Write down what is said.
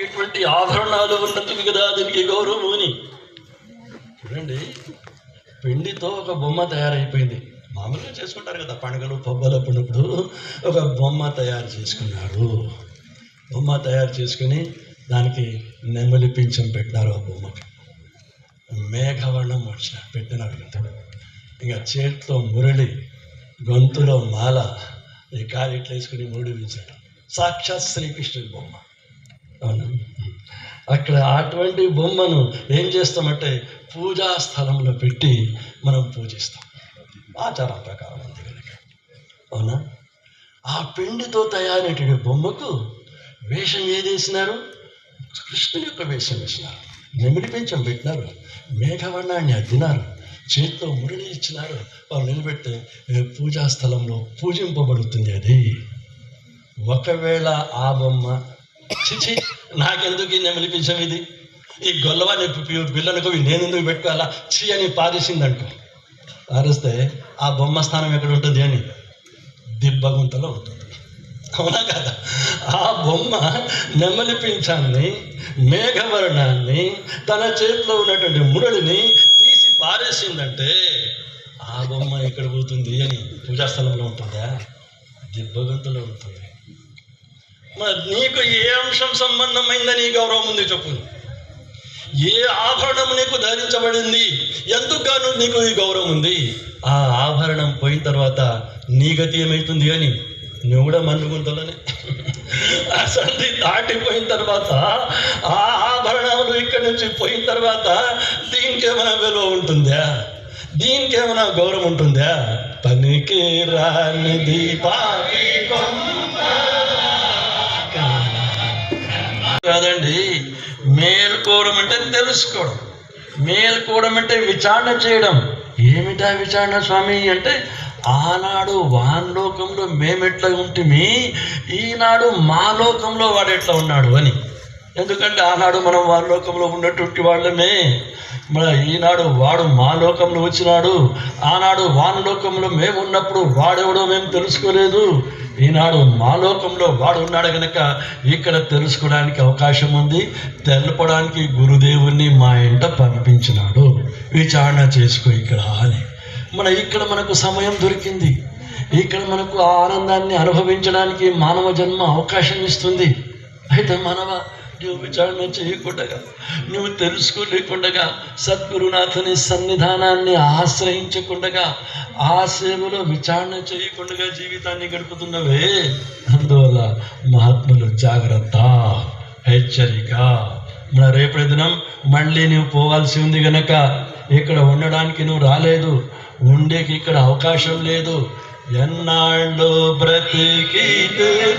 ఎటువంటి ఆభరణాలు ఉన్నట్టు కదా దీనికి గౌరవం అని. చూడండి, పిండితో ఒక బొమ్మ తయారైపోయింది. మామూలుగా చేసుకుంటారు కదా పండుగలు పబ్బలు అప్పుడప్పుడు. ఒక బొమ్మ తయారు చేసుకున్నారు. బొమ్మ తయారు చేసుకుని దానికి నెమలి పింఛం పెట్టినారు. ఆ బొమ్మకి మేఘవర్ణం పెట్టినారు. ఇంకా చేతిలో మురళి, గొంతులో మాల, ఈ కాలు ఇట్లా వేసుకుని మూడిపించాడు. సాక్షాత్ శ్రీకృష్ణుడి బొమ్మ. అవును, అక్కడ అటువంటి బొమ్మను ఏం చేస్తామంటే పూజా స్థలంలో పెట్టి మనం పూజిస్తాం, ఆచారం ప్రకారం అంతే కనుక. అవునా, ఆ పిండితో తయారైన బొమ్మకు వేషం ఏది వేసినారు? కృష్ణుని యొక్క వేషం వేసినారు. నెమిడి పెంచం పెట్టినారు, మేఘవర్ణాన్ని అద్దినారు, చేతితో మురళి ఇచ్చినారు. వాళ్ళు నిలబెడితే పూజా స్థలంలో పూజింపబడుతుంది. అది ఒకవేళ ఆ బొమ్మ చిచి నాకెందుకు ఈ నెమలి పింఛం, ఇది ఈ గొల్లవాని పిల్లలకు నేను ఎందుకు పెట్టుకోవాలా చి అని పారేసిందనుకో, పారేస్తే ఆ బొమ్మ స్థానం ఎక్కడ ఉంటుంది అని దిబ్బగుంతలో ఉంటుంది. అవునా కదా? ఆ బొమ్మ నెమలి పింఛాన్ని, మేఘవర్ణాన్ని, తన చేతిలో ఉన్నటువంటి మురళిని తీసి పారేసిందంటే ఆ బొమ్మ ఎక్కడ పోతుంది అని పూజాస్థలంలో ఉంటుందా? దిబ్బగుంతలో ఉంటుంది. మరి నీకు ఏ అంశం సంబంధమైందని గౌరవం ఉంది చెప్పు? ఏ ఆభరణం నీకు ధరించబడింది, ఎందుకు నీకు ఈ గౌరవం ఉంది? ఆ ఆభరణం పోయిన తర్వాత నీ గతి ఏమవుతుంది అని నువ్వు కూడా మన్నుగుంతలోనే. అసలు దాటిపోయిన తర్వాత ఆ ఆభరణాలు ఇక్కడి నుంచి పోయిన తర్వాత దీనికి ఏమైనా విలువ ఉంటుందా? దీనికి ఏమైనా గౌరవం ఉంటుందా? పనికి రాని దీపాకి కాదండి. మేల్కోవడం అంటే తెలుసుకోవడం, మేల్కోవడం అంటే విచారణ చేయడం. ఏమిటా విచారణ స్వామి అంటే, ఆనాడు వాన్లోకంలో మేమెట్లా ఉంటిమి, ఈనాడు మా లోకంలో వాడు ఎట్లా ఉన్నాడు అని. ఎందుకంటే ఆనాడు మనం వాన్లోకంలో ఉన్నటువంటి వాళ్ళమే, మన ఈనాడు వాడు మా లోకంలో వచ్చినాడు. ఆనాడు వాన్లోకంలో మేము ఉన్నప్పుడు వాడెవడో మేము తెలుసుకోలేదు. ఈనాడు మా లోకంలో వాడు ఉన్నాడు కనుక ఇక్కడ తెలుసుకోవడానికి అవకాశం ఉంది. తెలపడానికి గురుదేవుణ్ణి మా ఇంట పంపించినాడు. విచారణ చేసుకో ఇక్కడ అని. ఇక్కడ మనకు సమయం దొరికింది. ఇక్కడ మనకు ఆ ఆనందాన్ని అనుభవించడానికి మానవ జన్మ అవకాశం ఇస్తుంది. అయితే నువ్వు విచారణ చేయకుండా, నువ్వు తెలుసుకోలేకుండా, సద్గురునాథుని సన్నిధానాన్ని ఆశ్రయించకుండా, ఆ సేవలో విచారణ చేయకుండా జీవితాన్ని గడుపుతున్నవే. అందువల్ల మహాత్ములు జాగ్రత్త, హెచ్చరిక. రేపటి దినం మళ్ళీ నువ్వు పోవాల్సి ఉంది గనక ఇక్కడ ఉండడానికి నువ్వు రాలేదు, ఉండేకి ఇక్కడ అవకాశం లేదు. ఎన్నాళ్ళు బ్రతికితేనేమి